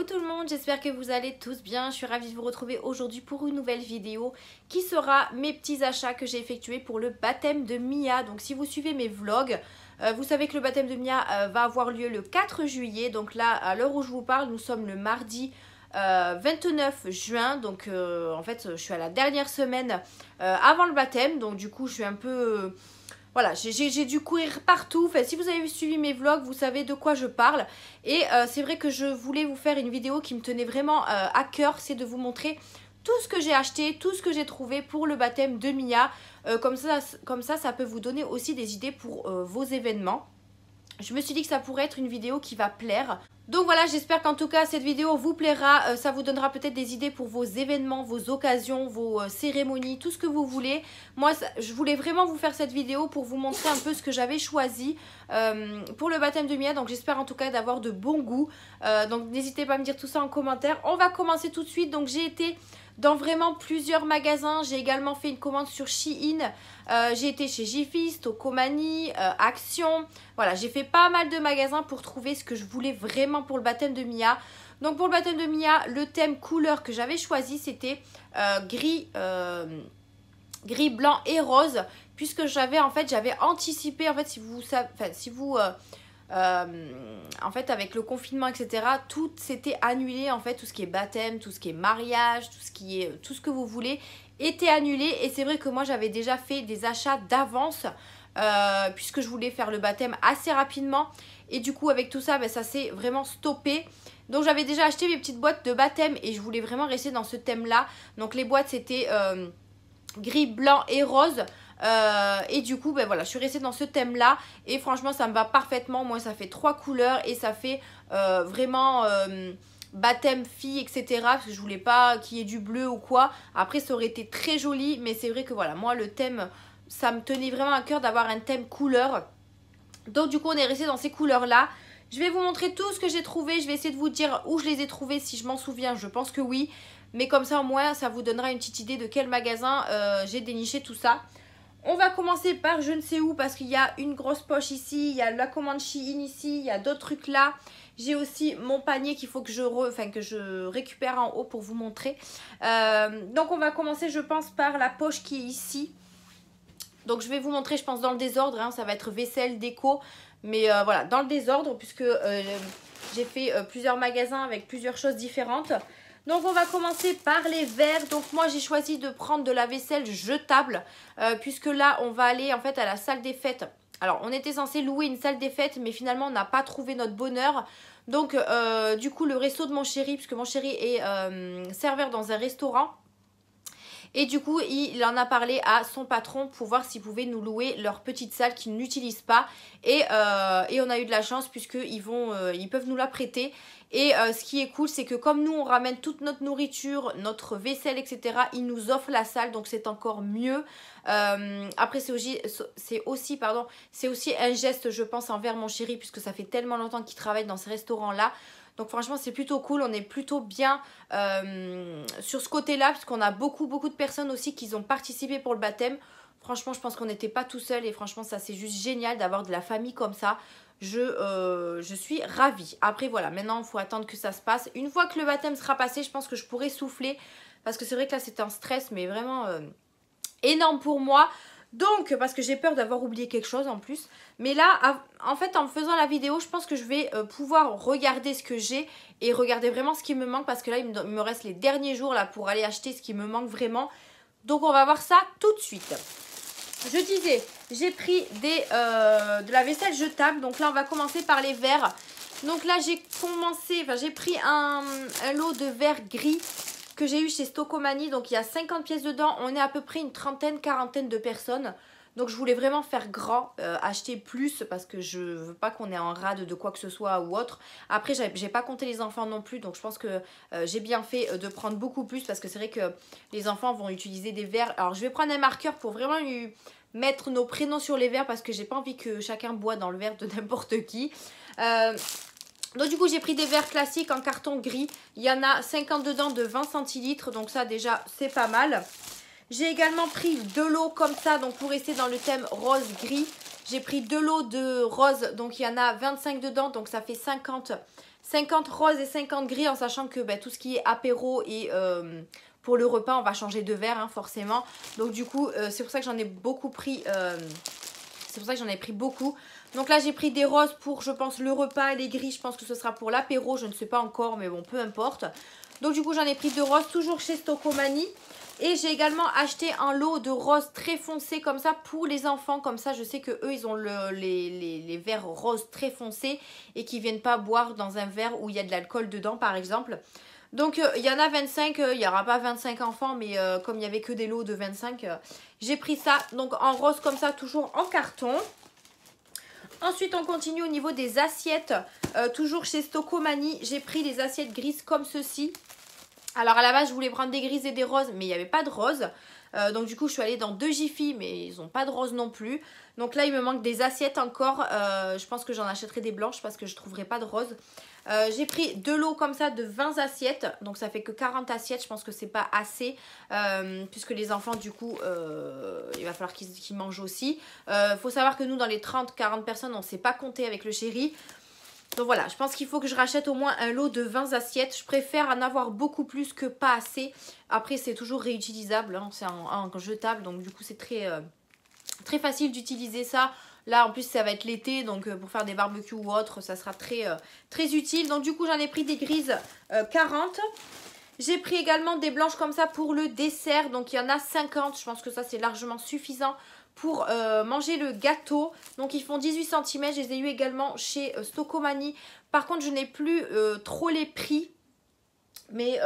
tout le monde, j'espère que vous allez tous bien. Je suis ravie de vous retrouver aujourd'hui pour une nouvelle vidéo qui sera mes petits achats que j'ai effectués pour le baptême de Mia. Donc si vous suivez mes vlogs, vous savez que le baptême de Mia va avoir lieu le 4 juillet. Donc là, à l'heure où je vous parle, nous sommes le mardi 29 juin. Donc en fait, je suis à la dernière semaine avant le baptême. Donc du coup, je suis un peu... Voilà, j'ai dû courir partout. Enfin, si vous avez suivi mes vlogs, vous savez de quoi je parle. Et c'est vrai que je voulais vous faire une vidéo qui me tenait vraiment à cœur. C'est de vous montrer tout ce que j'ai acheté, tout ce que j'ai trouvé pour le baptême de Mia. Comme ça peut vous donner aussi des idées pour vos événements. Je me suis dit que ça pourrait être une vidéo qui va plaire. Donc voilà, j'espère qu'en tout cas cette vidéo vous plaira, ça vous donnera peut-être des idées pour vos événements, vos occasions, vos cérémonies, tout ce que vous voulez. Moi, je voulais vraiment vous faire cette vidéo pour vous montrer un peu ce que j'avais choisi pour le baptême de Mia. Donc j'espère en tout cas d'avoir de bon goût. Donc n'hésitez pas à me dire tout ça en commentaire. On va commencer tout de suite. Donc j'ai été dans vraiment plusieurs magasins. J'ai également fait une commande sur Shein. J'ai été chez Gifist, Tokomani, Action. Voilà, j'ai fait pas mal de magasins pour trouver ce que je voulais vraiment pour le baptême de Mia. Donc pour le baptême de Mia, le thème couleur que j'avais choisi, c'était gris, blanc et rose. Puisque j'avais anticipé, en fait, en fait, avec le confinement, etc., tout s'était annulé, en fait, tout ce qui est baptême, tout ce qui est mariage, tout ce que vous voulez, était annulé. Et c'est vrai que moi, j'avais déjà fait des achats d'avance, puisque je voulais faire le baptême assez rapidement. Et du coup, avec tout ça, ça s'est vraiment stoppé. Donc, j'avais déjà acheté mes petites boîtes de baptême et je voulais vraiment rester dans ce thème-là. Donc, les boîtes, c'était gris, blanc et rose. Et du coup voilà, je suis restée dans ce thème là et franchement ça me va parfaitement. Moi ça fait 3 couleurs et ça fait vraiment baptême fille, etc., parce que je voulais pas qu'il y ait du bleu ou quoi. Après ça aurait été très joli, mais c'est vrai que voilà, moi le thème, ça me tenait vraiment à cœur d'avoir un thème couleur. Donc du coup on est resté dans ces couleurs là. Je vais vous montrer tout ce que j'ai trouvé. Je vais essayer de vous dire où je les ai trouvés, si je m'en souviens. Je pense que oui, mais comme ça au moins ça vous donnera une petite idée de quel magasin j'ai déniché tout ça. On va commencer par je ne sais où, parce qu'il y a une grosse poche ici, il y a la commande Shein ici, il y a d'autres trucs là. J'ai aussi mon panier qu'il faut que je récupère en haut pour vous montrer. Donc on va commencer, je pense, par la poche qui est ici. Donc je vais vous montrer, je pense, dans le désordre, hein, ça va être vaisselle, déco. Mais voilà, dans le désordre, puisque j'ai fait plusieurs magasins avec plusieurs choses différentes. Donc on va commencer par les verres. Donc moi j'ai choisi de prendre de la vaisselle jetable, puisque là on va aller en fait à la salle des fêtes. Alors on était censé louer une salle des fêtes, mais finalement on n'a pas trouvé notre bonheur. Donc du coup le resto de mon chéri, puisque mon chéri est serveur dans un restaurant. Et du coup, il en a parlé à son patron pour voir s'il pouvait nous louer leur petite salle qu'ils n'utilisent pas. Et on a eu de la chance puisqu'ils peuvent nous la prêter. Et ce qui est cool, c'est que comme nous, on ramène toute notre nourriture, notre vaisselle, etc., ils nous offrent la salle, donc c'est encore mieux. Après, c'est aussi un geste, je pense, envers mon chéri, puisque ça fait tellement longtemps qu'il travaille dans ce restaurant-là. Donc franchement c'est plutôt cool, on est plutôt bien sur ce côté-là, puisqu'on a beaucoup de personnes aussi qui ont participé pour le baptême. Franchement je pense qu'on n'était pas tout seul et franchement ça c'est juste génial d'avoir de la famille comme ça. Je suis ravie. Après voilà, maintenant il faut attendre que ça se passe. Une fois que le baptême sera passé, je pense que je pourrai souffler, parce que c'est vrai que là c'était un stress mais vraiment énorme pour moi. Donc, parce que j'ai peur d'avoir oublié quelque chose en plus. Mais là, en fait, en faisant la vidéo, je pense que je vais pouvoir regarder ce que j'ai et regarder vraiment ce qui me manque. Parce que là, il me reste les derniers jours là pour aller acheter ce qui me manque vraiment. Donc, on va voir ça tout de suite. Je disais, j'ai pris de la vaisselle jetable. Donc là, on va commencer par les verres. Donc là, j'ai pris un lot de verres gris que j'ai eu chez Tokomani. Donc il y a 50 pièces dedans, on est à peu près une quarantaine de personnes. Donc je voulais vraiment faire grand, acheter plus, parce que je veux pas qu'on ait en rade de quoi que ce soit ou autre. Après j'ai pas compté les enfants non plus, donc je pense que j'ai bien fait de prendre beaucoup plus, parce que c'est vrai que les enfants vont utiliser des verres. Alors je vais prendre un marqueur pour vraiment lui mettre nos prénoms sur les verres, parce que j'ai pas envie que chacun boit dans le verre de n'importe qui. Donc du coup j'ai pris des verres classiques en carton gris. Il y en a 50 dedans de 20 centilitres. Donc ça déjà c'est pas mal. J'ai également pris de l'eau comme ça. Donc pour rester dans le thème rose-gris. J'ai pris 2 lots de roses, donc il y en a 25 dedans, donc ça fait 50 roses et 50 gris, en sachant que tout ce qui est apéro et pour le repas, on va changer de verre, hein, forcément. Donc du coup, c'est pour ça que j'en ai beaucoup pris, c'est pour ça que j'en ai pris beaucoup. Donc là, j'ai pris des roses pour, je pense, le repas, et les gris, je pense que ce sera pour l'apéro, je ne sais pas encore, mais bon, peu importe. Donc du coup, j'en ai pris 2 roses, toujours chez Stocomanie. Et j'ai également acheté un lot de roses très foncés comme ça pour les enfants. Comme ça, je sais que eux ils ont les verres roses très foncés et qu'ils ne viennent pas boire dans un verre où il y a de l'alcool dedans, par exemple. Donc, il y en a 25. Il n'y aura pas 25 enfants, mais comme il n'y avait que des lots de 25, j'ai pris ça. Donc, en rose comme ça, toujours en carton. Ensuite, on continue au niveau des assiettes. Toujours chez Stocomanie, j'ai pris des assiettes grises comme ceci. Alors à la base je voulais prendre des grises et des roses, mais il n'y avait pas de roses. Donc du coup je suis allée dans 2 Jiffy, mais ils n'ont pas de roses non plus. Donc là il me manque des assiettes encore. Je pense que j'en achèterai des blanches parce que je ne trouverai pas de roses. J'ai pris 2 lots comme ça de 20 assiettes. Donc ça fait que 40 assiettes, je pense que c'est pas assez. Puisque les enfants du coup il va falloir qu'ils mangent aussi. Faut savoir que nous dans les 30-40 personnes on ne sait pas compter avec le chéri. Donc voilà, je pense qu'il faut que je rachète au moins un lot de 20 assiettes. Je préfère en avoir beaucoup plus que pas assez. Après, c'est toujours réutilisable, hein. C'est un jetable. Donc du coup, c'est très facile d'utiliser ça. Là, en plus, ça va être l'été. Donc pour faire des barbecues ou autre, ça sera très utile. Donc du coup, j'en ai pris des grises 40. J'ai pris également des blanches comme ça pour le dessert. Donc il y en a 50. Je pense que ça, c'est largement suffisant pour manger le gâteau. Donc ils font 18 cm, je les ai eu également chez Stocomanie. Par contre je n'ai plus trop les prix. Mais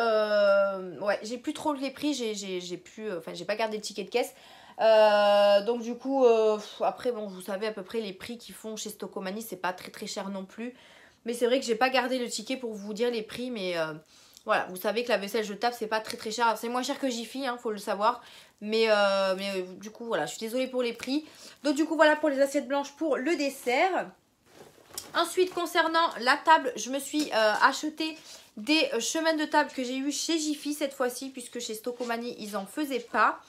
ouais, j'ai plus trop les prix, j'ai pas gardé le ticket de caisse. Donc du coup après bon, vous savez à peu près les prix qu'ils font chez Stocomanie, c'est pas très cher non plus. Mais c'est vrai que j'ai pas gardé le ticket pour vous dire les prix, mais voilà, vous savez que la vaisselle jetable c'est pas très cher. C'est moins cher que Jiffy, hein, faut le savoir. Mais du coup voilà, je suis désolée pour les prix. Donc du coup voilà pour les assiettes blanches pour le dessert. Ensuite concernant la table, je me suis acheté des chemins de table que j'ai eu chez Jiffy cette fois-ci. Puisque chez Stocomanie ils en faisaient pas.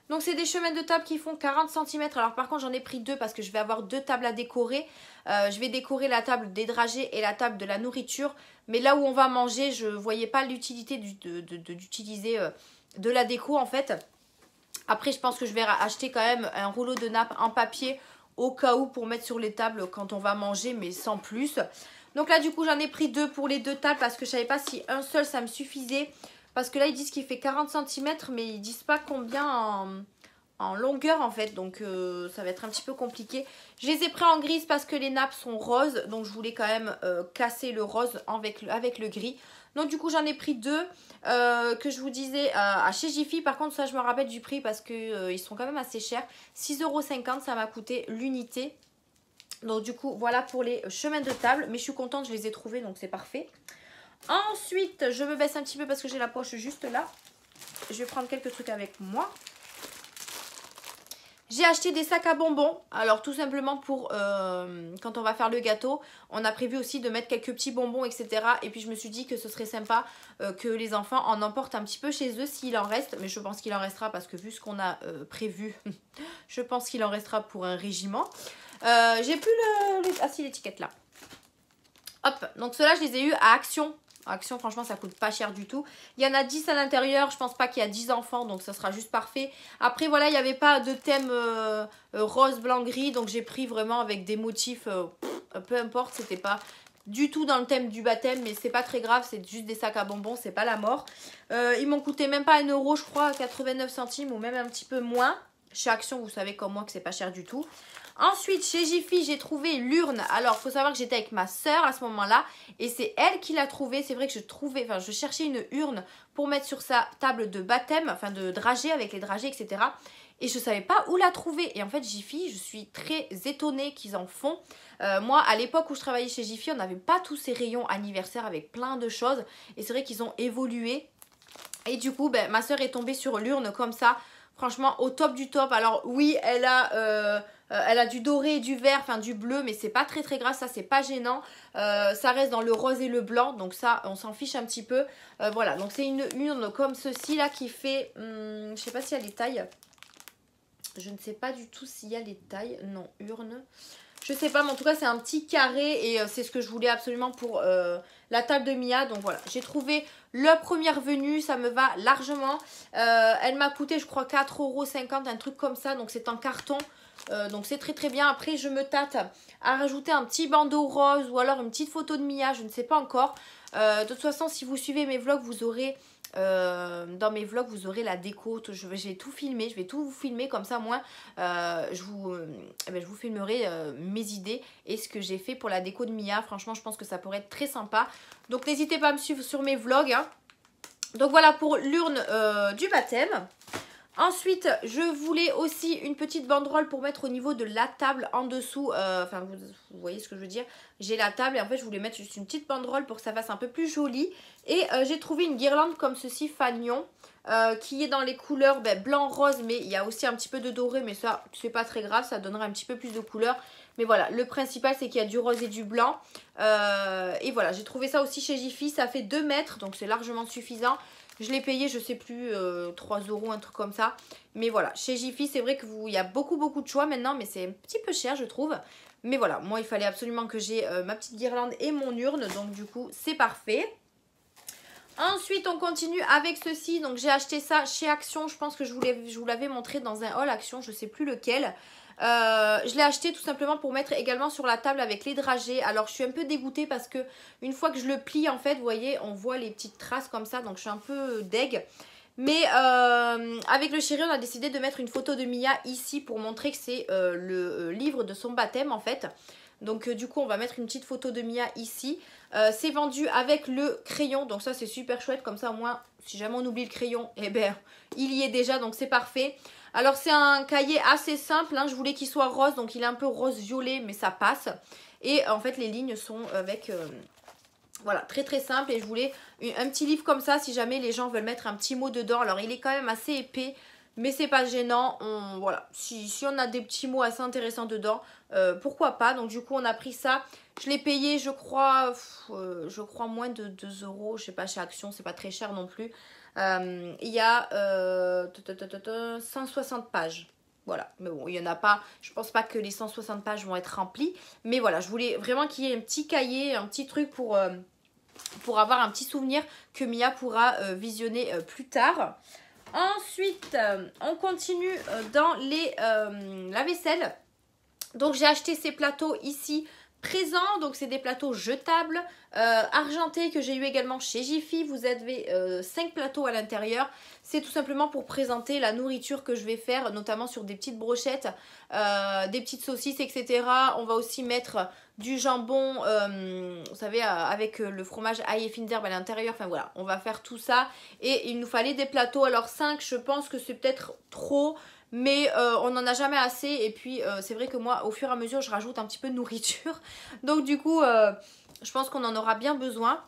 Donc c'est des chemins de table qui font 40 cm. Alors par contre j'en ai pris 2 parce que je vais avoir 2 tables à décorer. Je vais décorer la table des dragées et la table de la nourriture. Mais là où on va manger, je ne voyais pas l'utilité d'utiliser de la déco en fait. Après je pense que je vais acheter quand même un rouleau de nappe en papier au cas où pour mettre sur les tables quand on va manger, mais sans plus. Donc là du coup j'en ai pris 2 pour les 2 tables parce que je ne savais pas si un seul ça me suffisait. Parce que là, ils disent qu'il fait 40 cm, mais ils disent pas combien en longueur, en fait. Donc, ça va être un petit peu compliqué. Je les ai pris en grise parce que les nappes sont roses. Donc, je voulais quand même casser le rose avec le gris. Donc, du coup, j'en ai pris 2 que je vous disais à chez Jiffy. Par contre, ça, je me rappelle du prix parce que ils sont quand même assez chers. 6,50 €, ça m'a coûté l'unité. Donc, du coup, voilà pour les chemins de table. Mais je suis contente, je les ai trouvés, donc c'est parfait. Ensuite, je me baisse un petit peu parce que j'ai la poche juste là. Je vais prendre quelques trucs avec moi. J'ai acheté des sacs à bonbons. Alors tout simplement pour quand on va faire le gâteau, on a prévu aussi de mettre quelques petits bonbons, etc. Et puis je me suis dit que ce serait sympa que les enfants en emportent un petit peu chez eux s'il en reste. Mais je pense qu'il en restera parce que vu ce qu'on a prévu, je pense qu'il en restera pour un régiment. J'ai plus ah si, l'étiquette là. Hop, donc ceux-là je les ai eu à Action. Action, franchement, ça coûte pas cher du tout. Il y en a 10 à l'intérieur. Je pense pas qu'il y a 10 enfants, donc ça sera juste parfait. Après, voilà, il n'y avait pas de thème rose, blanc, gris. Donc j'ai pris vraiment avec des motifs, peu importe, c'était pas du tout dans le thème du baptême. Mais c'est pas très grave, c'est juste des sacs à bonbons, c'est pas la mort. Ils m'ont coûté même pas 1 €, je crois, 89 centimes ou même un petit peu moins. Chez Action, vous savez comme moi que c'est pas cher du tout. Ensuite, chez Jiffy, j'ai trouvé l'urne. Alors, il faut savoir que j'étais avec ma soeur à ce moment-là. Et c'est elle qui l'a trouvée. C'est vrai que je cherchais une urne pour mettre sur sa table de baptême, enfin de dragée, avec les dragées, etc. Et je ne savais pas où la trouver. Et en fait, Jiffy, je suis très étonnée qu'ils en font. Moi, à l'époque où je travaillais chez Jiffy, on n'avait pas tous ces rayons anniversaires avec plein de choses. Et c'est vrai qu'ils ont évolué. Et du coup, ma soeur est tombée sur l'urne comme ça. Franchement, au top du top. Alors oui, elle a du doré et du vert, enfin du bleu, mais c'est pas très grave, ça c'est pas gênant. Ça reste dans le rose et le blanc, donc ça on s'en fiche un petit peu. Voilà, donc c'est une urne comme ceci là qui fait, je sais pas si elle est taille. Je ne sais pas du tout s'il y a les tailles. Non, urne. Je sais pas, mais en tout cas, c'est un petit carré et c'est ce que je voulais absolument pour la table de Mia. Donc voilà, j'ai trouvé la première venue, ça me va largement. Elle m'a coûté, je crois, 4,50 €, un truc comme ça. Donc c'est en carton. Donc c'est très très bien. Après, je me tâte à rajouter un petit bandeau rose ou alors une petite photo de Mia, je ne sais pas encore. De toute façon, si vous suivez mes vlogs, vous aurez... dans mes vlogs vous aurez la déco, je vais tout filmer, je vais tout vous filmer comme ça moi je vous filmerai mes idées et ce que j'ai fait pour la déco de Mia. Franchement je pense que ça pourrait être très sympa, donc n'hésitez pas à me suivre sur mes vlogs hein. Donc voilà pour l'urne du baptême. Ensuite, je voulais aussi une petite banderole pour mettre au niveau de la table en dessous. Enfin, vous voyez ce que je veux dire. J'ai la table et en fait, je voulais mettre juste une petite banderole pour que ça fasse un peu plus joli. Et j'ai trouvé une guirlande comme ceci, fanion, qui est dans les couleurs blanc, rose, mais il y a aussi un petit peu de doré. Mais ça, c'est pas très grave, ça donnera un petit peu plus de couleur. Mais voilà, le principal, c'est qu'il y a du rose et du blanc. Et voilà, j'ai trouvé ça aussi chez Jiffy. Ça fait 2 mètres, donc c'est largement suffisant. Je l'ai payé, je sais plus, 3 €, un truc comme ça. Mais voilà, chez Jiffy, c'est vrai qu'il y a beaucoup de choix maintenant, mais c'est un petit peu cher, je trouve. Mais voilà, moi, il fallait absolument que j'ai ma petite guirlande et mon urne. Donc, du coup, c'est parfait. Ensuite, on continue avec ceci. Donc, j'ai acheté ça chez Action. Je pense que je vous l'avais montré dans un haul Action, je sais plus lequel. Je l'ai acheté tout simplement pour mettre également sur la table avec les dragées. Alors je suis un peu dégoûtée parce que une fois que je le plie en fait, vous voyez, on voit les petites traces comme ça, donc je suis un peu deg. Mais avec le chéri, on a décidé de mettre une photo de Mia ici pour montrer que c'est le livre de son baptême en fait. Donc du coup on va mettre une petite photo de Mia ici. C'est vendu avec le crayon, donc ça c'est super chouette, comme ça au moins si jamais on oublie le crayon, eh ben il y est déjà, donc c'est parfait. Alors c'est un cahier assez simple, hein. Je voulais qu'il soit rose, donc il est un peu rose violet mais ça passe. Et en fait les lignes sont avec... voilà, très très simple, et je voulais un petit livre comme ça si jamais les gens veulent mettre un petit mot dedans. Alors il est quand même assez épais, mais c'est pas gênant. Voilà, si on a des petits mots assez intéressants dedans, pourquoi pas. Donc du coup on a pris ça. Je l'ai payé je crois moins de 2 €. Je sais pas, chez Action c'est pas très cher non plus. Il y a 160 pages. Voilà, mais bon, il n'y en a pas, je pense pas que les 160 pages vont être remplies. Mais voilà, je voulais vraiment qu'il y ait un petit cahier, un petit truc pour avoir un petit souvenir que Mia pourra visionner plus tard. Ensuite, on continue dans la vaisselle. Donc j'ai acheté ces plateaux ici présents, donc c'est des plateaux jetables argentés que j'ai eu également chez Jiffy. Vous avez 5 plateaux à l'intérieur. C'est tout simplement pour présenter la nourriture que je vais faire, notamment sur des petites brochettes, des petites saucisses, etc. On va aussi mettre du jambon, vous savez, avec le fromage ail et fines herbes à l'intérieur. Enfin voilà, on va faire tout ça. Et il nous fallait des plateaux. Alors 5, je pense que c'est peut-être trop. Mais on n'en a jamais assez. Et puis c'est vrai que moi au fur et à mesure je rajoute un petit peu de nourriture. Donc du coup je pense qu'on en aura bien besoin.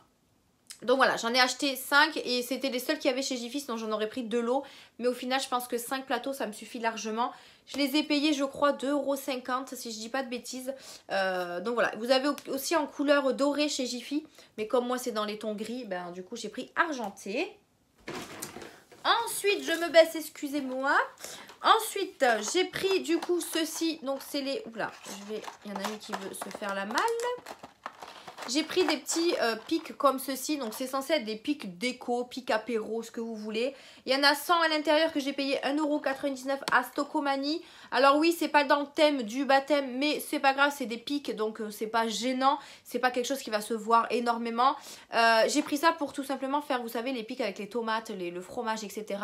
Donc voilà, j'en ai acheté 5 et c'était les seuls qu'il y avait chez Jiffy, sinon j'en aurais pris de l'eau. Mais au final je pense que 5 plateaux ça me suffit largement. Je les ai payés je crois 2,50 € si je dis pas de bêtises. Donc voilà, vous avez aussi en couleur dorée chez Jiffy. Mais comme moi c'est dans les tons gris, ben du coup j'ai pris argenté. Ensuite je me baisse, excusez-moi. Ensuite, j'ai pris du coup ceci. Donc c'est les... Oula, il y en a une qui veut se faire la malle. J'ai pris des petits pics comme ceci. Donc c'est censé être des pics déco, pics apéro, ce que vous voulez. Il y en a 100 à l'intérieur que j'ai payé 1,99 € à Stocomanie. Alors oui, c'est pas dans le thème du baptême, mais c'est pas grave, c'est des pics. Donc c'est pas gênant. C'est pas quelque chose qui va se voir énormément. J'ai pris ça pour tout simplement faire, vous savez, les pics avec les tomates, le fromage, etc.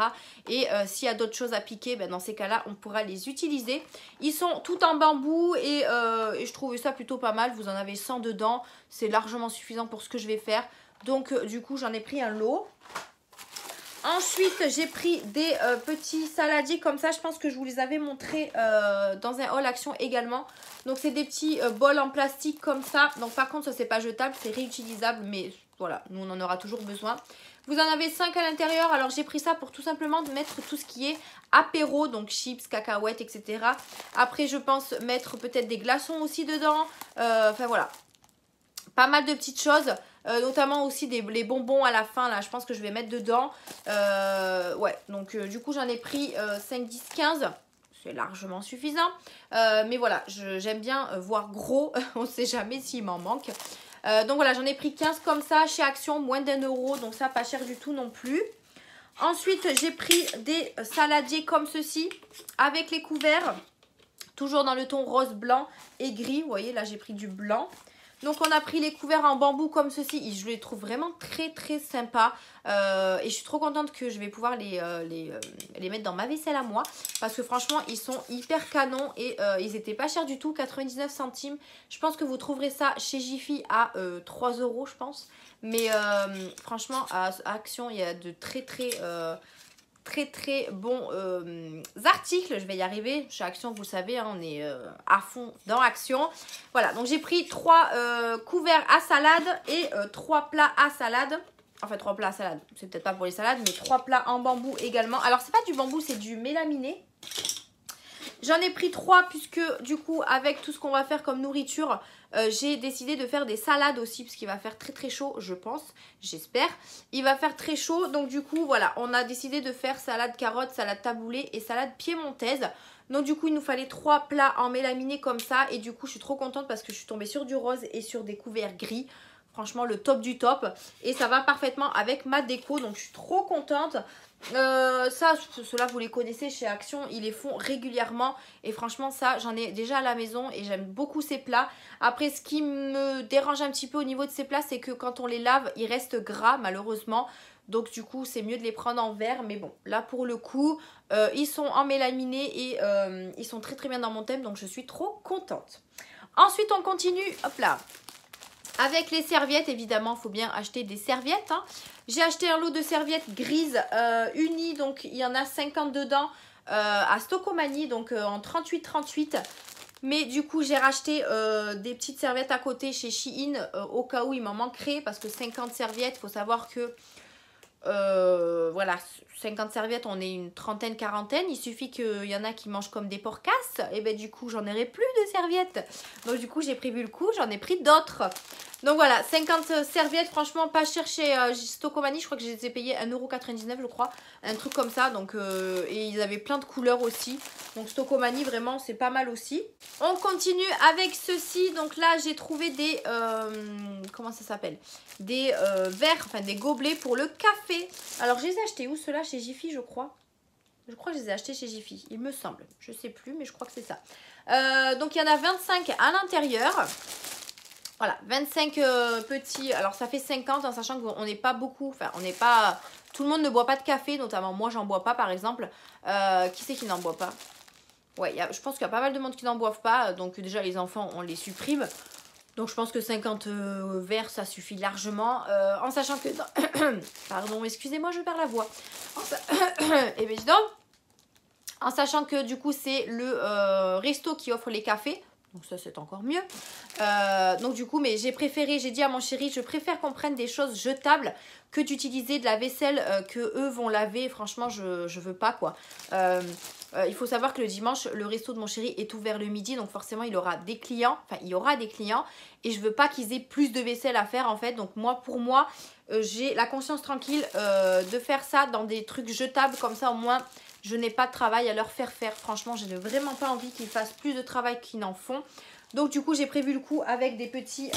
Et s'il y a d'autres choses à piquer, ben, dans ces cas-là, on pourra les utiliser. Ils sont tout en bambou et je trouvais ça plutôt pas mal. Vous en avez 100 dedans. C'est largement suffisant pour ce que je vais faire. Donc du coup j'en ai pris un lot. Ensuite j'ai pris des petits saladiers comme ça. Je pense que je vous les avais montrés dans un haul Action également. Donc c'est des petits bols en plastique comme ça. Donc par contre ça c'est pas jetable, c'est réutilisable. Mais voilà, nous on en aura toujours besoin. Vous en avez 5 à l'intérieur. Alors j'ai pris ça pour tout simplement mettre tout ce qui est apéro. Donc chips, cacahuètes, etc. Après je pense mettre peut-être des glaçons aussi dedans. Enfin voilà. Pas mal de petites choses, notamment aussi les bonbons à la fin, là, je pense que je vais mettre dedans. Ouais, donc du coup j'en ai pris 5, 10, 15. c'est largement suffisant. Mais voilà, j'aime bien voir gros, on ne sait jamais s'il m'en manque. Donc voilà, j'en ai pris 15 comme ça chez Action, moins d'1 €, donc ça pas cher du tout non plus. Ensuite, j'ai pris des saladiers comme ceci, avec les couverts, toujours dans le ton rose, blanc et gris. Vous voyez, là j'ai pris du blanc. Donc on a pris les couverts en bambou comme ceci, je les trouve vraiment très très sympas et je suis trop contente que je vais pouvoir les mettre dans ma vaisselle à moi parce que franchement ils sont hyper canons et ils étaient pas chers du tout, 99 centimes. Je pense que vous trouverez ça chez Jiffy à 3 € je pense, mais franchement à Action il y a de très bons articles, je vais y arriver. Chez Action, vous savez, hein, on est à fond dans Action. Voilà, donc j'ai pris 3 couverts à salade et 3 plats à salade. Enfin, 3 plats à salade, c'est peut-être pas pour les salades, mais 3 plats en bambou également. Alors, c'est pas du bambou, c'est du mélaminé. J'en ai pris 3 puisque du coup avec tout ce qu'on va faire comme nourriture, j'ai décidé de faire des salades aussi parce qu'il va faire très chaud je pense, j'espère. Il va faire très chaud donc du coup voilà, on a décidé de faire salade carotte, salade taboulée et salade piémontaise. Donc du coup il nous fallait 3 plats en mélaminé comme ça et du coup je suis trop contente parce que je suis tombée sur du rose et sur des couverts gris. Franchement le top du top et ça va parfaitement avec ma déco donc je suis trop contente. Ceux-là vous les connaissez chez Action, ils les font régulièrement et franchement ça j'en ai déjà à la maison et j'aime beaucoup ces plats. Après ce qui me dérange un petit peu au niveau de ces plats c'est que quand on les lave ils restent gras malheureusement, donc du coup c'est mieux de les prendre en verre, mais bon là pour le coup ils sont en mélaminé et ils sont très bien dans mon thème donc je suis trop contente. Ensuite on continue, hop là, avec les serviettes. Évidemment il faut bien acheter des serviettes hein. J'ai acheté un lot de serviettes grises unies, donc il y en a 50 dedans à Stocomanie, donc en 38,38. Mais du coup j'ai racheté des petites serviettes à côté chez Shein au cas où il m'en manquerait, parce que 50 serviettes, il faut savoir que voilà, 50 serviettes, on est une trentaine, quarantaine. Il suffit qu'il y en a qui mangent comme des porcasses. Et ben du coup, j'en aurai plus de serviettes. Donc du coup, j'ai prévu le coup, j'en ai pris d'autres. Donc voilà, 50 serviettes, franchement pas cher chez Stocomanie. Je crois que je les ai payées 1,99 € je crois. Un truc comme ça. Donc, et ils avaient plein de couleurs aussi. Donc Stocomanie, vraiment, c'est pas mal aussi. On continue avec ceci. Donc là, j'ai trouvé des... comment ça s'appelle? Des verres, enfin des gobelets pour le café. Alors, je les ai achetés où ceux-là? Chez Jiffy, je crois. Je crois que je les ai achetés chez Jiffy, il me semble. Je sais plus, mais je crois que c'est ça. Donc, il y en a 25 à l'intérieur. Voilà, 25 petits. Alors, ça fait 50 en sachant qu'on n'est pas beaucoup. Enfin, on n'est pas... Tout le monde ne boit pas de café, notamment moi, j'en bois pas, par exemple. Qui c'est qui n'en boit pas? Ouais, je pense qu'il y a pas mal de monde qui n'en boivent pas. Donc, déjà, les enfants, on les supprime. Donc, je pense que 50 verres, ça suffit largement. En sachant que... Pardon, excusez-moi, je perds la voix. Et bien, dis donc, en sachant que, du coup, c'est le resto qui offre les cafés. Donc ça c'est encore mieux. Donc du coup, mais j'ai dit à mon chéri, je préfère qu'on prenne des choses jetables que d'utiliser de la vaisselle que eux vont laver. Franchement, je veux pas quoi. Il faut savoir que le dimanche, le resto de mon chéri est ouvert le midi, donc forcément il aura des clients. Enfin, il y aura des clients et je veux pas qu'ils aient plus de vaisselle à faire en fait. Donc moi, pour moi, j'ai la conscience tranquille de faire ça dans des trucs jetables comme ça au moins. Je n'ai pas de travail à leur faire faire. Franchement, je n'ai vraiment pas envie qu'ils fassent plus de travail qu'ils n'en font. Donc, du coup, j'ai prévu le coup avec des petits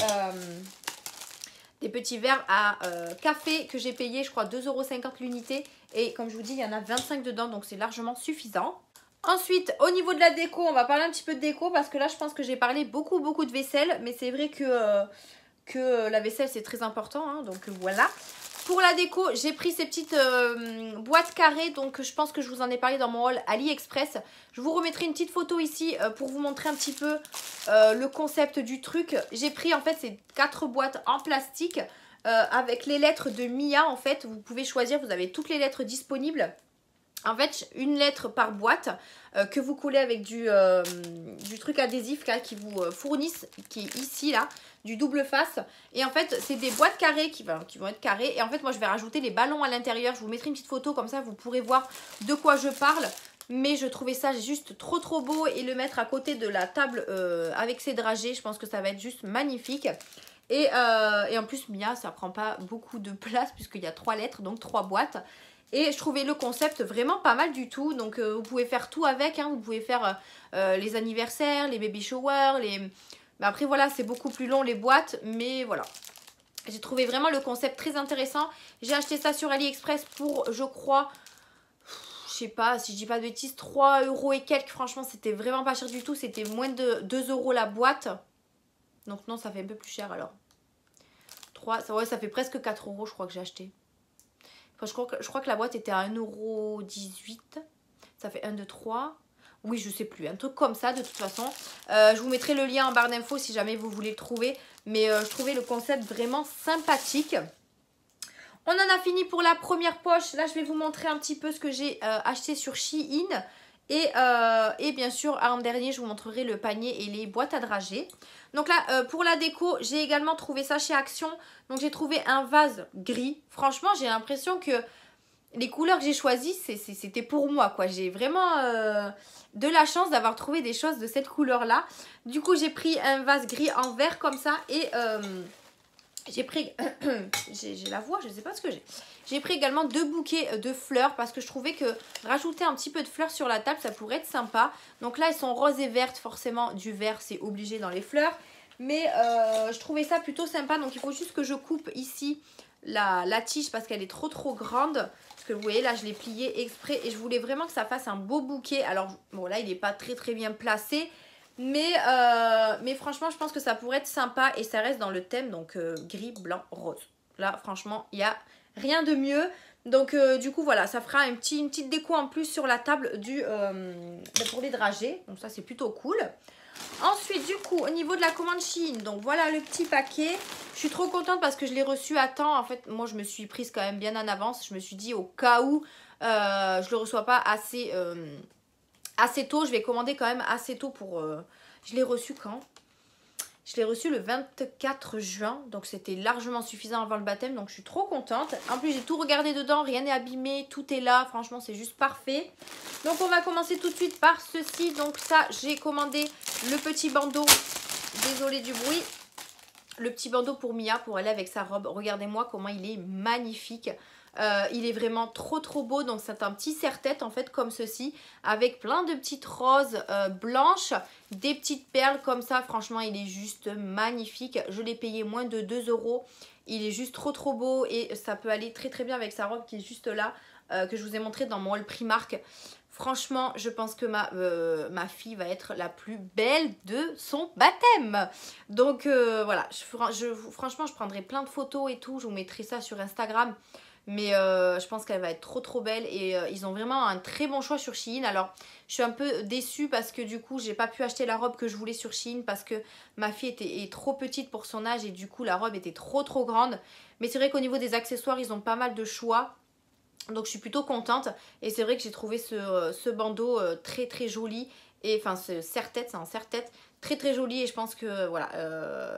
verres à café que j'ai payé, je crois, 2,50 € l'unité. Et comme je vous dis, il y en a 25 dedans, donc c'est largement suffisant. Ensuite, au niveau de la déco, on va parler un petit peu de déco parce que là, je pense que j'ai parlé beaucoup de vaisselle. Mais c'est vrai que la vaisselle, c'est très important. Hein, donc, voilà. Pour la déco, j'ai pris ces petites boîtes carrées, donc je pense que je vous en ai parlé dans mon haul AliExpress. Je vous remettrai une petite photo ici pour vous montrer un petit peu le concept du truc. J'ai pris en fait ces 4 boîtes en plastique avec les lettres de Mia en fait. Vous pouvez choisir, vous avez toutes les lettres disponibles. En fait, une lettre par boîte que vous collez avec du truc adhésif là, qui vous fournissent, qui est ici là, du double face. Et en fait, c'est des boîtes carrées qui vont être carrées. Et en fait, moi, je vais rajouter les ballons à l'intérieur. Je vous mettrai une petite photo comme ça, vous pourrez voir de quoi je parle. Mais je trouvais ça juste trop beau et le mettre à côté de la table avec ses dragées. Je pense que ça va être juste magnifique. Et en plus, Mia, ça prend pas beaucoup de place puisqu'il y a 3 lettres, donc 3 boîtes. Et je trouvais le concept vraiment pas mal du tout. Donc vous pouvez faire tout avec, hein. Vous pouvez faire les anniversaires, les baby showers, les... Mais après voilà, c'est beaucoup plus long les boîtes, mais voilà. J'ai trouvé vraiment le concept très intéressant. J'ai acheté ça sur AliExpress pour, je crois, je sais pas, si je dis pas de bêtises, 3 € et quelques. Franchement, c'était vraiment pas cher du tout. C'était moins de 2 € la boîte. Donc non, ça fait un peu plus cher alors. 3, ça, ouais, ça fait presque 4 € je crois que j'ai acheté. Enfin, je crois que la boîte était à 1,18 €. Ça fait 1, 2, 3. Oui, je sais plus. Un truc comme ça de toute façon. Je vous mettrai le lien en barre d'infos si jamais vous voulez le trouver. Mais je trouvais le concept vraiment sympathique. On en a fini pour la première poche. Là, je vais vous montrer un petit peu ce que j'ai acheté sur Shein. Et bien sûr, en dernier, je vous montrerai le panier et les boîtes à dragées. Donc là, pour la déco, j'ai également trouvé ça chez Action. Donc j'ai trouvé un vase gris. Franchement, j'ai l'impression que les couleurs que j'ai choisies, c'était pour moi, quoi. J'ai vraiment de la chance d'avoir trouvé des choses de cette couleur-là. Du coup, j'ai pris un vase gris en verre comme ça. Et j'ai pris... j'ai la voix, je ne sais pas ce que j'ai. J'ai pris également 2 bouquets de fleurs parce que je trouvais que rajouter un petit peu de fleurs sur la table, ça pourrait être sympa. Donc là, elles sont roses et vertes. Forcément, du vert, c'est obligé dans les fleurs. Mais je trouvais ça plutôt sympa. Donc il faut juste que je coupe ici la tige parce qu'elle est trop grande. Parce que vous voyez, là, je l'ai pliée exprès. Et je voulais vraiment que ça fasse un beau bouquet. Alors, bon, là, il n'est pas très bien placé. Mais franchement, je pense que ça pourrait être sympa. Et ça reste dans le thème, donc gris, blanc, rose. Là, franchement, il n'y a rien de mieux. Donc du coup voilà, ça fera une petite déco en plus sur la table pour les dragées. Donc ça c'est plutôt cool. Ensuite du coup au niveau de la commande Shein, donc voilà le petit paquet. Je suis trop contente parce que je l'ai reçu à temps. En fait moi je me suis prise quand même bien en avance. Je me suis dit au cas où je le reçois pas assez tôt. Je vais commander quand même assez tôt pour... Je l'ai reçu quand ? Je l'ai reçu le 24 juin, donc c'était largement suffisant avant le baptême, donc je suis trop contente. En plus, j'ai tout regardé dedans, rien n'est abîmé, tout est là, franchement, c'est juste parfait. Donc, on va commencer tout de suite par ceci. Donc ça, j'ai commandé le petit bandeau, désolé du bruit, le petit bandeau pour Mia, pour aller avec sa robe. Regardez-moi comment il est magnifique. Il est vraiment trop beau. Donc c'est un petit serre-tête en fait comme ceci, avec plein de petites roses blanches, des petites perles comme ça. Franchement il est juste magnifique. Je l'ai payé moins de 2 €. Il est juste trop beau et ça peut aller très bien avec sa robe qui est juste là, que je vous ai montré dans mon haul Primark. Franchement, je pense que ma fille va être la plus belle de son baptême. Donc voilà, franchement je prendrai plein de photos et tout. Je vous mettrai ça sur Instagram. Mais je pense qu'elle va être trop belle. Et ils ont vraiment un très bon choix sur Shein. Alors je suis un peu déçue parce que du coup j'ai pas pu acheter la robe que je voulais sur Shein. Parce que ma fille est trop petite pour son âge. Et du coup la robe était trop grande. Mais c'est vrai qu'au niveau des accessoires ils ont pas mal de choix. Donc je suis plutôt contente. Et c'est vrai que j'ai trouvé ce bandeau très joli. Et enfin ce serre-tête, c'est un serre-tête très joli. Et je pense que voilà,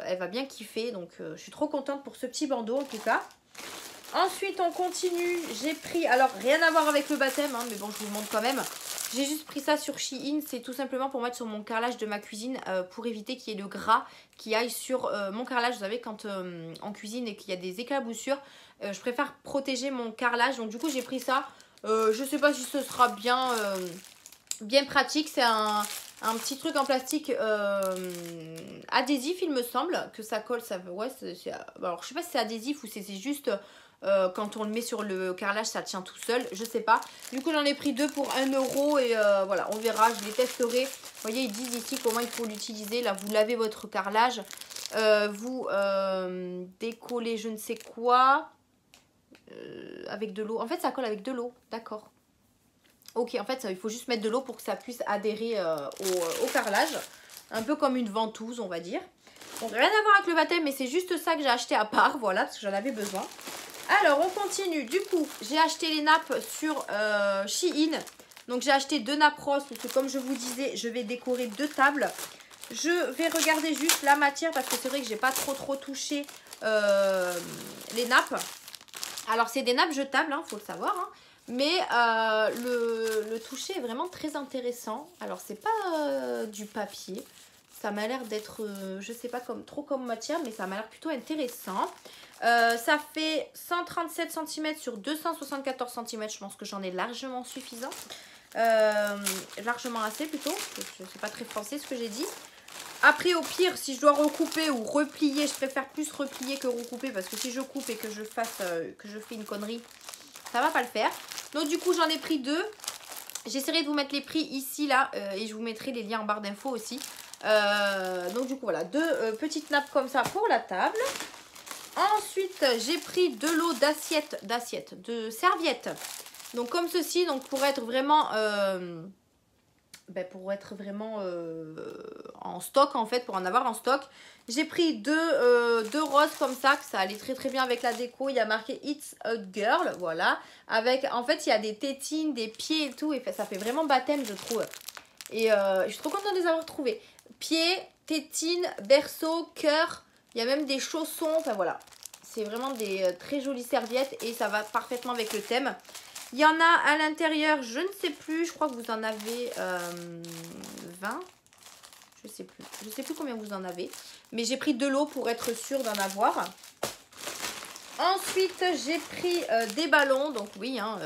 elle va bien kiffer. Donc je suis trop contente pour ce petit bandeau en tout cas. Ensuite on continue, j'ai pris, alors rien à voir avec le baptême hein, mais bon je vous montre quand même. J'ai juste pris ça sur Shein, c'est tout simplement pour mettre sur mon carrelage de ma cuisine pour éviter qu'il y ait le gras qui aille sur mon carrelage. Vous savez quand on cuisine et qu'il y a des éclaboussures, je préfère protéger mon carrelage. Donc du coup j'ai pris ça, je sais pas si ce sera bien pratique. C'est un petit truc en plastique adhésif il me semble, que ça colle, ça, ouais, alors je sais pas si c'est adhésif ou c'est juste... quand on le met sur le carrelage ça tient tout seul, je sais pas. Du coup j'en ai pris 2 pour 1 € et voilà on verra, je les testerai. Vous voyez ils disent ici comment il faut l'utiliser. Là vous lavez votre carrelage, vous décollez je ne sais quoi avec de l'eau. En fait ça colle avec de l'eau, d'accord. Ok, en fait il faut juste mettre de l'eau pour que ça puisse adhérer au carrelage. Un peu comme une ventouse on va dire. Donc rien à voir avec le baptême mais c'est juste ça que j'ai acheté à part, voilà, parce que j'en avais besoin. Alors on continue, du coup j'ai acheté les nappes sur Shein. Donc j'ai acheté 2 nappes roses parce que comme je vous disais je vais décorer 2 tables. Je vais regarder juste la matière parce que c'est vrai que j'ai pas trop touché les nappes. Alors c'est des nappes jetables, hein, faut le savoir hein. Mais le toucher est vraiment très intéressant. Alors c'est pas du papier, Ça m'a l'air d'être, je sais pas, trop comme matière, mais ça m'a l'air plutôt intéressant. Ça fait 137 cm sur 274 cm. Je pense que j'en ai largement suffisant. Largement assez plutôt. Je sais pas très français ce que j'ai dit. Après, au pire, si je dois recouper ou replier, je préfère plus replier que recouper. Parce que si je coupe et que je fais une connerie, ça va pas le faire. Donc du coup, j'en ai pris 2. J'essaierai de vous mettre les prix ici, là. Et je vous mettrai les liens en barre d'infos aussi. Donc du coup, voilà. 2 petites nappes comme ça pour la table. Ensuite, j'ai pris de l'eau de serviettes. Donc comme ceci, donc pour être vraiment... en stock en fait, pour en avoir en stock. J'ai pris deux roses comme ça, que ça allait très très bien avec la déco. Il y a marqué It's a Girl, voilà. Avec, en fait, il y a des tétines, des pieds et tout. Et ça fait vraiment baptême, je trouve. Et je suis trop contente de les avoir trouvés. Pieds, tétines, berceau, cœur. Il y a même des chaussons, enfin voilà. C'est vraiment des très jolies serviettes et ça va parfaitement avec le thème. Il y en a à l'intérieur, je ne sais plus, je crois que vous en avez 20. Je sais plus. Je ne sais plus combien vous en avez. Mais j'ai pris de l'eau pour être sûre d'en avoir. Ensuite, j'ai pris des ballons. Donc oui, hein,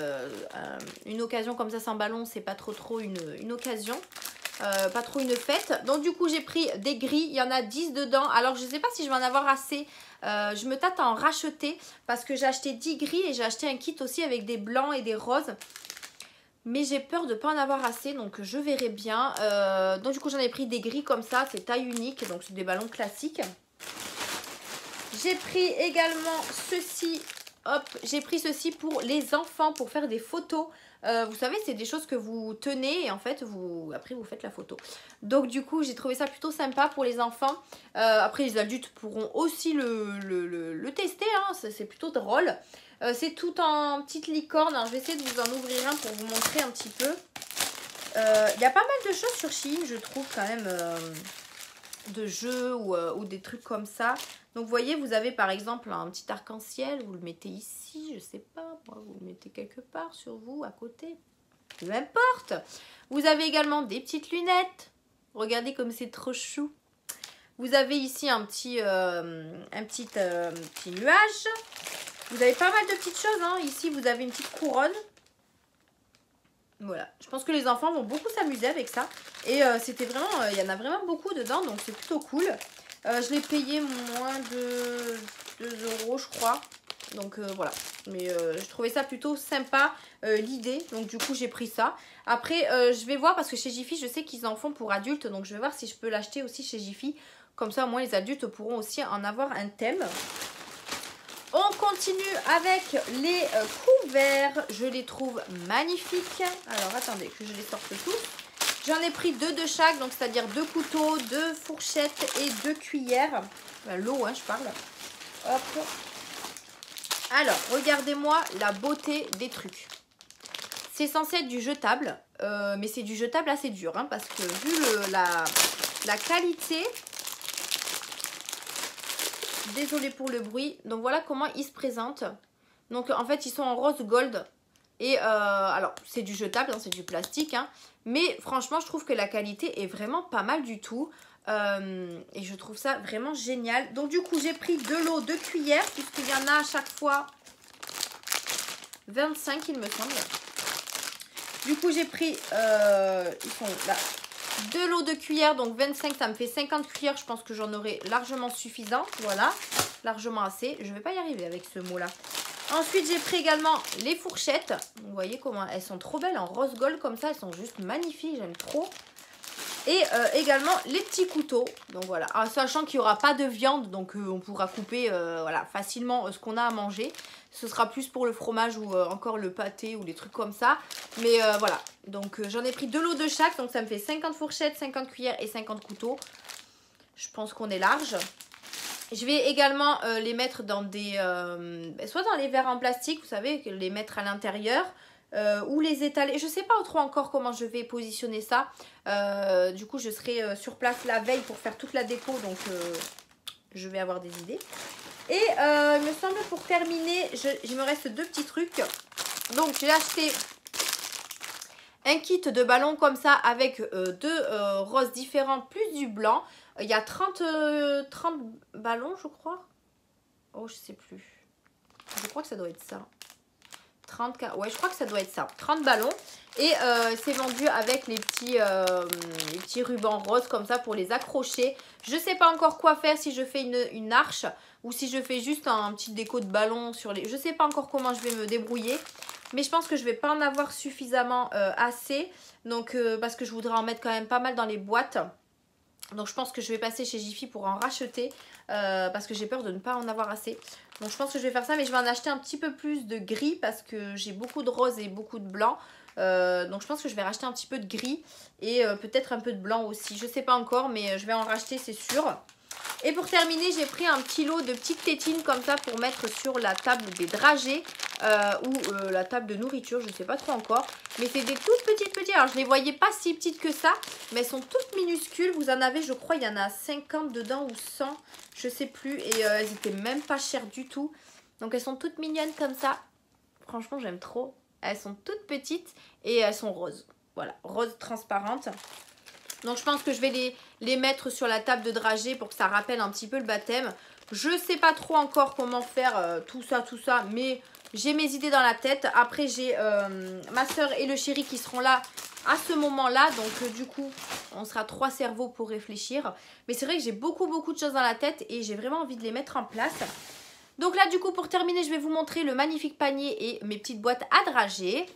une occasion comme ça sans ballon, c'est pas trop une occasion. Pas trop une fête. Donc du coup, j'ai pris des gris. Il y en a 10 dedans. Alors, je ne sais pas si je vais en avoir assez. Je me tâte à en racheter parce que j'ai acheté 10 gris et j'ai acheté un kit aussi avec des blancs et des roses. Mais j'ai peur de ne pas en avoir assez, donc je verrai bien. Donc du coup, j'en ai pris des gris comme ça. C'est taille unique, donc c'est des ballons classiques. J'ai pris également ceci. Hop, j'ai pris ceci pour les enfants, pour faire des photos. Vous savez, c'est des choses que vous tenez et en fait, après vous faites la photo. Donc du coup, j'ai trouvé ça plutôt sympa pour les enfants. Après, les adultes pourront aussi le tester, hein, c'est plutôt drôle. C'est tout en petite licorne. Alors, je vais essayer de vous en ouvrir un pour vous montrer un petit peu. Il y a pas mal de choses sur Shein, je trouve quand même, de jeux ou des trucs comme ça. Donc vous voyez, vous avez par exemple un petit arc-en-ciel, vous le mettez ici, je sais pas, moi, vous le mettez quelque part sur vous, à côté, peu importe. Vous avez également des petites lunettes, regardez comme c'est trop chou. Vous avez ici un petit nuage. Vous avez pas mal de petites choses, hein. Ici vous avez une petite couronne. Voilà, je pense que les enfants vont beaucoup s'amuser avec ça. Et c'était vraiment, il y en a vraiment beaucoup dedans, donc c'est plutôt cool. Je l'ai payé moins de 2 € je crois. Donc voilà, mais je trouvais ça plutôt sympa l'idée. Donc du coup j'ai pris ça. Après je vais voir parce que chez Jiffy je sais qu'ils en font pour adultes. Donc je vais voir si je peux l'acheter aussi chez Jiffy. Comme ça au moins les adultes pourront aussi en avoir un thème. On continue avec les couverts. Je les trouve magnifiques. Alors attendez que je les sorte tous. J'en ai pris 2 de chaque, donc c'est-à-dire 2 couteaux, 2 fourchettes et 2 cuillères. L'eau, hein, je parle. Hop. Alors, regardez-moi la beauté des trucs. C'est censé être du jetable, mais c'est du jetable assez dur, hein, parce que vu la qualité... Désolée pour le bruit. Donc voilà comment ils se présentent. Donc en fait, ils sont en rose gold. Et alors, c'est du jetable, hein, c'est du plastique, hein. Mais franchement, je trouve que la qualité est vraiment pas mal du tout. Et je trouve ça vraiment génial. Donc du coup, j'ai pris de l'eau, 2 cuillères, puisqu'il y en a à chaque fois 25, il me semble. Du coup, j'ai pris, ils sont là, de l'eau, 2 cuillères, donc 25, ça me fait 50 cuillères. Je pense que j'en aurai largement suffisant. Voilà, largement assez. Je ne vais pas y arriver avec ce mot-là. Ensuite, j'ai pris également les fourchettes. Vous voyez comment elles sont trop belles en rose gold comme ça. Elles sont juste magnifiques, j'aime trop. Et également les petits couteaux. Donc voilà, en sachant qu'il n'y aura pas de viande, donc on pourra couper voilà, facilement ce qu'on a à manger. Ce sera plus pour le fromage ou encore le pâté ou les trucs comme ça. Mais voilà, donc j'en ai pris 2 lots de chaque. Donc ça me fait 50 fourchettes, 50 cuillères et 50 couteaux. Je pense qu'on est large. Je vais également les mettre dans des... soit dans les verres en plastique, vous savez, les mettre à l'intérieur. Ou les étaler. Je sais pas trop encore comment je vais positionner ça. Du coup, je serai sur place la veille pour faire toute la déco. Donc, je vais avoir des idées. Et il me semble pour terminer, il me reste 2 petits trucs. Donc, j'ai acheté un kit de ballons comme ça avec deux roses différents plus du blanc. Il y a 30 ballons je crois. Oh je sais plus. Je crois que ça doit être ça. 30, ouais je crois que ça doit être ça. 30 ballons. Et c'est vendu avec les petits rubans roses comme ça pour les accrocher. Je sais pas encore quoi faire, si je fais une arche ou si je fais juste un petit déco de ballon sur les... Je sais pas encore comment je vais me débrouiller. Mais je pense que je vais pas en avoir suffisamment assez. Donc parce que je voudrais en mettre quand même pas mal dans les boîtes. Donc je pense que je vais passer chez Jiffy pour en racheter. Parce que j'ai peur de ne pas en avoir assez. Donc je pense que je vais faire ça. Mais je vais en acheter un petit peu plus de gris parce que j'ai beaucoup de rose et beaucoup de blanc. Donc je pense que je vais racheter un petit peu de gris et peut-être un peu de blanc aussi. Je sais pas encore mais je vais en racheter c'est sûr. Et pour terminer j'ai pris un petit lot de petites tétines comme ça pour mettre sur la table des dragées ou la table de nourriture, je sais pas trop encore. Mais c'est des toutes petites. Alors je les voyais pas si petites que ça mais elles sont toutes minuscules. Vous en avez je crois il y en a 50 dedans ou 100 je sais plus. Et elles étaient même pas chères du tout. Donc elles sont toutes mignonnes comme ça. Franchement j'aime trop. Elles sont toutes petites et elles sont roses. Voilà, roses transparentes. Donc je pense que je vais les mettre sur la table de dragée pour que ça rappelle un petit peu le baptême. Je ne sais pas trop encore comment faire tout ça, mais j'ai mes idées dans la tête. Après j'ai ma soeur et le chéri qui seront là à ce moment-là. Donc du coup, on sera 3 cerveaux pour réfléchir. Mais c'est vrai que j'ai beaucoup de choses dans la tête et j'ai vraiment envie de les mettre en place. Donc là du coup pour terminer je vais vous montrer le magnifique panier et mes petites boîtes à dragées.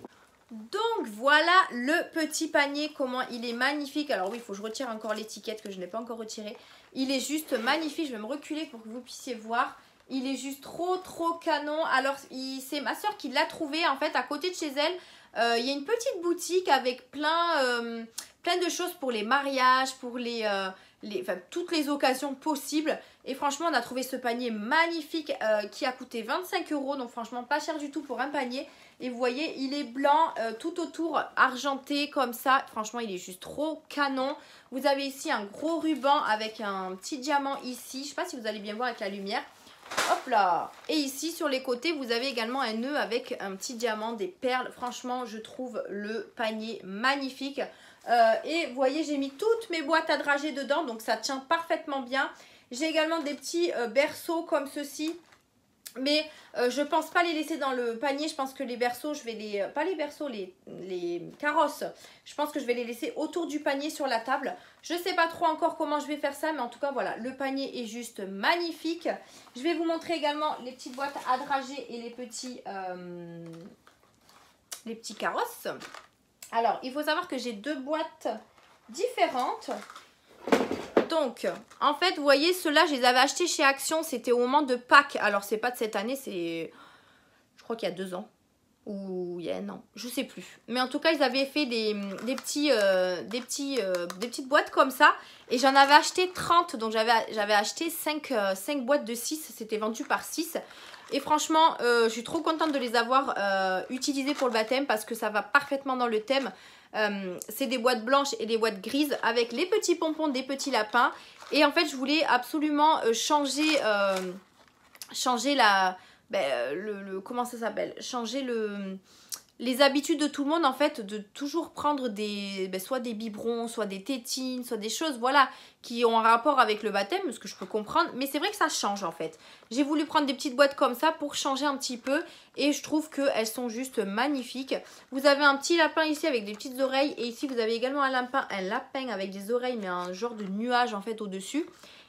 Donc voilà le petit panier, comment il est magnifique. Alors oui il faut que je retire encore l'étiquette que je n'ai pas encore retirée. Il est juste magnifique, je vais me reculer pour que vous puissiez voir. Il est juste trop canon. Alors c'est ma soeur qui l'a trouvé en fait à côté de chez elle. Il y a une petite boutique avec plein de choses pour les mariages, pour toutes les occasions possibles. Et franchement on a trouvé ce panier magnifique qui a coûté 25 €. Donc franchement pas cher du tout pour un panier. Et vous voyez il est blanc tout autour argenté comme ça. Franchement il est juste trop canon. Vous avez ici un gros ruban avec un petit diamant ici. Je ne sais pas si vous allez bien voir avec la lumière. Hop là. Et ici sur les côtés vous avez également un nœud avec un petit diamant, des perles. Franchement je trouve le panier magnifique. Et vous voyez j'ai mis toutes mes boîtes à dragées dedans. Donc ça tient parfaitement bien. J'ai également des petits berceaux comme ceci. Mais je pense pas les laisser dans le panier. Je pense que les berceaux, je vais les... Pas les berceaux, les carrosses. Je pense que je vais les laisser autour du panier sur la table. Je sais pas trop encore comment je vais faire ça. Mais en tout cas, voilà. Le panier est juste magnifique. Je vais vous montrer également les petites boîtes à dragées et les petits carrosses. Alors, il faut savoir que j'ai 2 boîtes différentes. Donc, en fait, vous voyez, ceux-là, je les avais achetés chez Action. C'était au moment de Pâques. Alors, c'est pas de cette année, c'est... Je crois qu'il y a 2 ans. Ou il y a un an. Je sais plus. Mais en tout cas, ils avaient fait des petites boîtes comme ça. Et j'en avais acheté 30. Donc, j'avais acheté 5 boîtes de 6. C'était vendu par 6. Et franchement, je suis trop contente de les avoir utilisées pour le baptême. Parce que ça va parfaitement dans le thème. C'est des boîtes blanches et des boîtes grises avec les petits pompons des petits lapins. Et en fait je voulais absolument changer la comment ça s'appelle, changer les habitudes de tout le monde en fait, de toujours prendre soit des biberons, soit des tétines, soit des choses voilà qui ont un rapport avec le baptême, ce que je peux comprendre, mais c'est vrai que ça change en fait. J'ai voulu prendre des petites boîtes comme ça pour changer un petit peu et je trouve qu'elles sont juste magnifiques. Vous avez un petit lapin ici avec des petites oreilles et ici vous avez également un lapin avec des oreilles mais un genre de nuage en fait au dessus.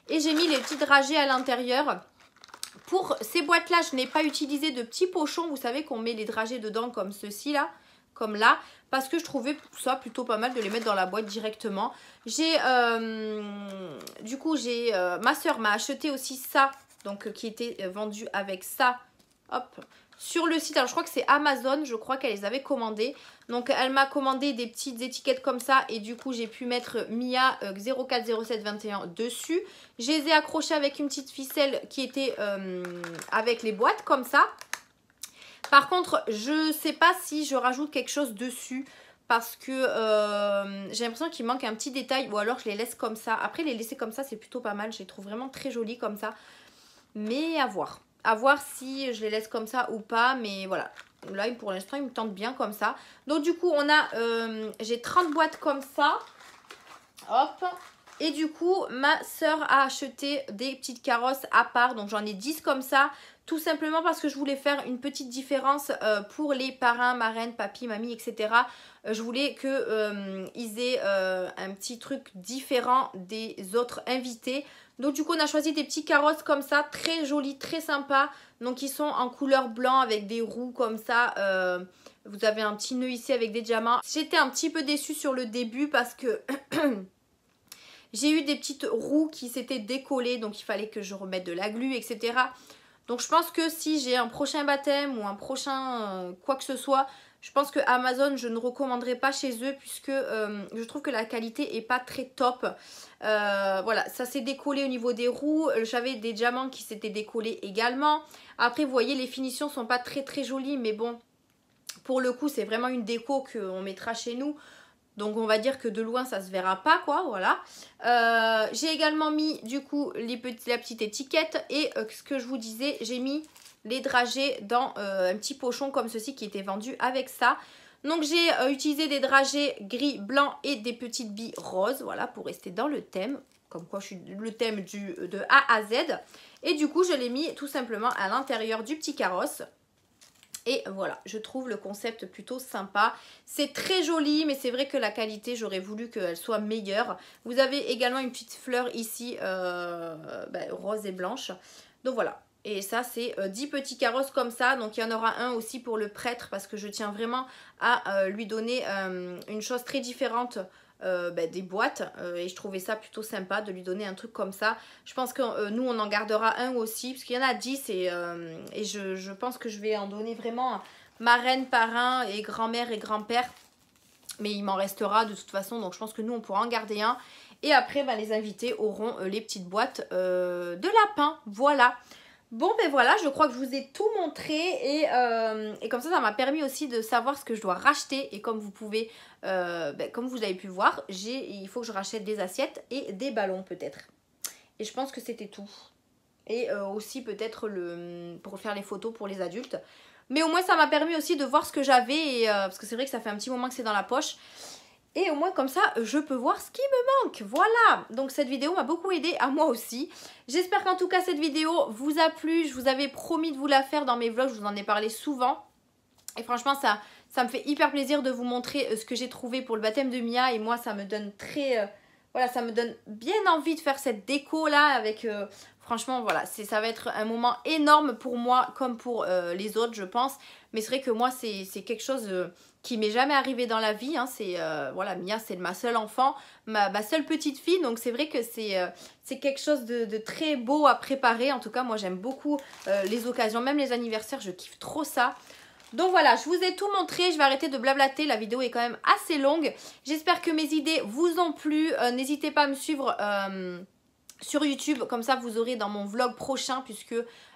Et j'ai mis les petites dragées à l'intérieur. Pour ces boîtes là je n'ai pas utilisé de petits pochons, vous savez qu'on met les dragées dedans comme ceci là, comme là, parce que je trouvais ça plutôt pas mal de les mettre dans la boîte directement. Du coup ma soeur m'a acheté aussi ça, donc qui était vendu avec ça, hop, sur le site. Alors je crois que c'est Amazon, je crois qu'elle les avait commandées. Donc elle m'a commandé des petites étiquettes comme ça et du coup j'ai pu mettre Mia 040721 dessus. Je les ai accrochées avec une petite ficelle qui était avec les boîtes comme ça. Par contre je sais pas si je rajoute quelque chose dessus parce que j'ai l'impression qu'il manque un petit détail ou alors je les laisse comme ça. Après les laisser comme ça c'est plutôt pas mal, je les trouve vraiment très jolies comme ça. Mais à voir. À voir si je les laisse comme ça ou pas. Mais voilà. là pour l'instant il me tente bien comme ça. Donc du coup on a, j'ai 30 boîtes comme ça. Hop. Et du coup ma soeur a acheté des petites carrosses à part. Donc j'en ai 10 comme ça. Tout simplement parce que je voulais faire une petite différence pour les parrains, marraines, papy, mamie, etc. Je voulais qu'ils aient un petit truc différent des autres invités. Donc du coup on a choisi des petits carrosses comme ça, très jolis, très sympas. Donc ils sont en couleur blanc avec des roues comme ça. Vous avez un petit nœud ici avec des diamants. J'étais un petit peu déçue sur le début parce que j'ai eu des petites roues qui s'étaient décollées. Donc il fallait que je remette de la glu, etc. Donc je pense que si j'ai un prochain baptême ou un prochain quoi que ce soit, je pense que Amazon je ne recommanderais pas chez eux puisque je trouve que la qualité est pas très top. Voilà, ça s'est décollé au niveau des roues. J'avais des diamants qui s'étaient décollés également. Après vous voyez les finitions sont pas très très jolies mais bon, pour le coup c'est vraiment une déco qu'on mettra chez nous. Donc on va dire que de loin ça se verra pas quoi, voilà. J'ai également mis du coup la petite étiquette et ce que je vous disais, j'ai mis les dragées dans un petit pochon comme ceci qui était vendu avec ça. Donc j'ai utilisé des dragées gris, blanc et des petites billes roses, voilà, pour rester dans le thème. Comme quoi je suis le thème de A à Z. Et du coup je l'ai mis tout simplement à l'intérieur du petit carrosse. Et voilà, je trouve le concept plutôt sympa. C'est très joli, mais c'est vrai que la qualité, j'aurais voulu qu'elle soit meilleure. Vous avez également une petite fleur ici, rose et blanche. Donc voilà. Et ça, c'est 10 petits carrosses comme ça. Donc il y en aura un aussi pour le prêtre parce que je tiens vraiment à lui donner une chose très différente. Des boîtes et je trouvais ça plutôt sympa de lui donner un truc comme ça. Je pense que nous on en gardera un aussi parce qu'il y en a 10 et je pense que je vais en donner vraiment marraine, parrain et grand-mère et grand-père, mais il m'en restera de toute façon, donc je pense que nous on pourra en garder un. Et après les invités auront les petites boîtes de lapin, voilà. Bon ben voilà, je crois que je vous ai tout montré et comme ça m'a permis aussi de savoir ce que je dois racheter. Et comme vous pouvez, comme vous avez pu voir, il faut que je rachète des assiettes et des ballons peut-être. Et je pense que c'était tout. Et aussi peut-être pour faire les photos pour les adultes. Mais au moins ça m'a permis aussi de voir ce que j'avais, parce que c'est vrai que ça fait un petit moment que c'est dans la poche. Et au moins comme ça, je peux voir ce qui me manque. Voilà, donc cette vidéo m'a beaucoup aidé à moi aussi. J'espère qu'en tout cas cette vidéo vous a plu. Je vous avais promis de vous la faire dans mes vlogs, je vous en ai parlé souvent. Et franchement, ça me fait hyper plaisir de vous montrer ce que j'ai trouvé pour le baptême de Mia. Et moi, ça me donne voilà, ça me donne bien envie de faire cette déco là avec... franchement, voilà, ça va être un moment énorme pour moi comme pour les autres, je pense. Mais c'est vrai que moi, c'est quelque chose qui m'est jamais arrivé dans la vie. Hein. Voilà, Mia, c'est ma seule enfant, ma seule petite fille. Donc c'est vrai que c'est quelque chose de très beau à préparer. En tout cas, moi, j'aime beaucoup les occasions, même les anniversaires, je kiffe trop ça. Donc voilà, je vous ai tout montré, je vais arrêter de blablater, la vidéo est quand même assez longue. J'espère que mes idées vous ont plu, n'hésitez pas à me suivre sur YouTube, comme ça vous aurez dans mon vlog prochain, puisque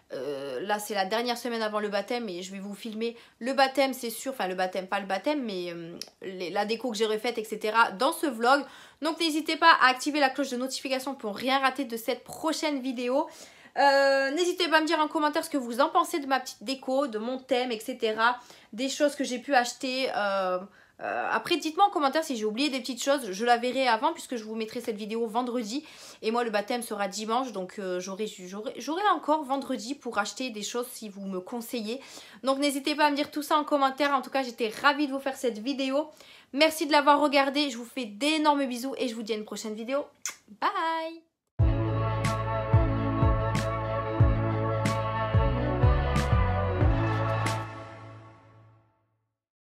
là c'est la dernière semaine avant le baptême et je vais vous filmer le baptême, c'est sûr, enfin le baptême, pas le baptême, mais la déco que j'ai refaite, etc. dans ce vlog. Donc n'hésitez pas à activer la cloche de notification pour rien rater de cette prochaine vidéo. N'hésitez pas à me dire en commentaire ce que vous en pensez de ma petite déco, de mon thème, etc. Des choses que j'ai pu acheter. Après, dites-moi en commentaire si j'ai oublié des petites choses. Je la verrai avant puisque je vous mettrai cette vidéo vendredi. Et moi, le baptême sera dimanche. Donc, j'aurai encore vendredi pour acheter des choses si vous me conseillez. Donc, n'hésitez pas à me dire tout ça en commentaire. En tout cas, j'étais ravie de vous faire cette vidéo. Merci de l'avoir regardée. Je vous fais d'énormes bisous et je vous dis à une prochaine vidéo. Bye!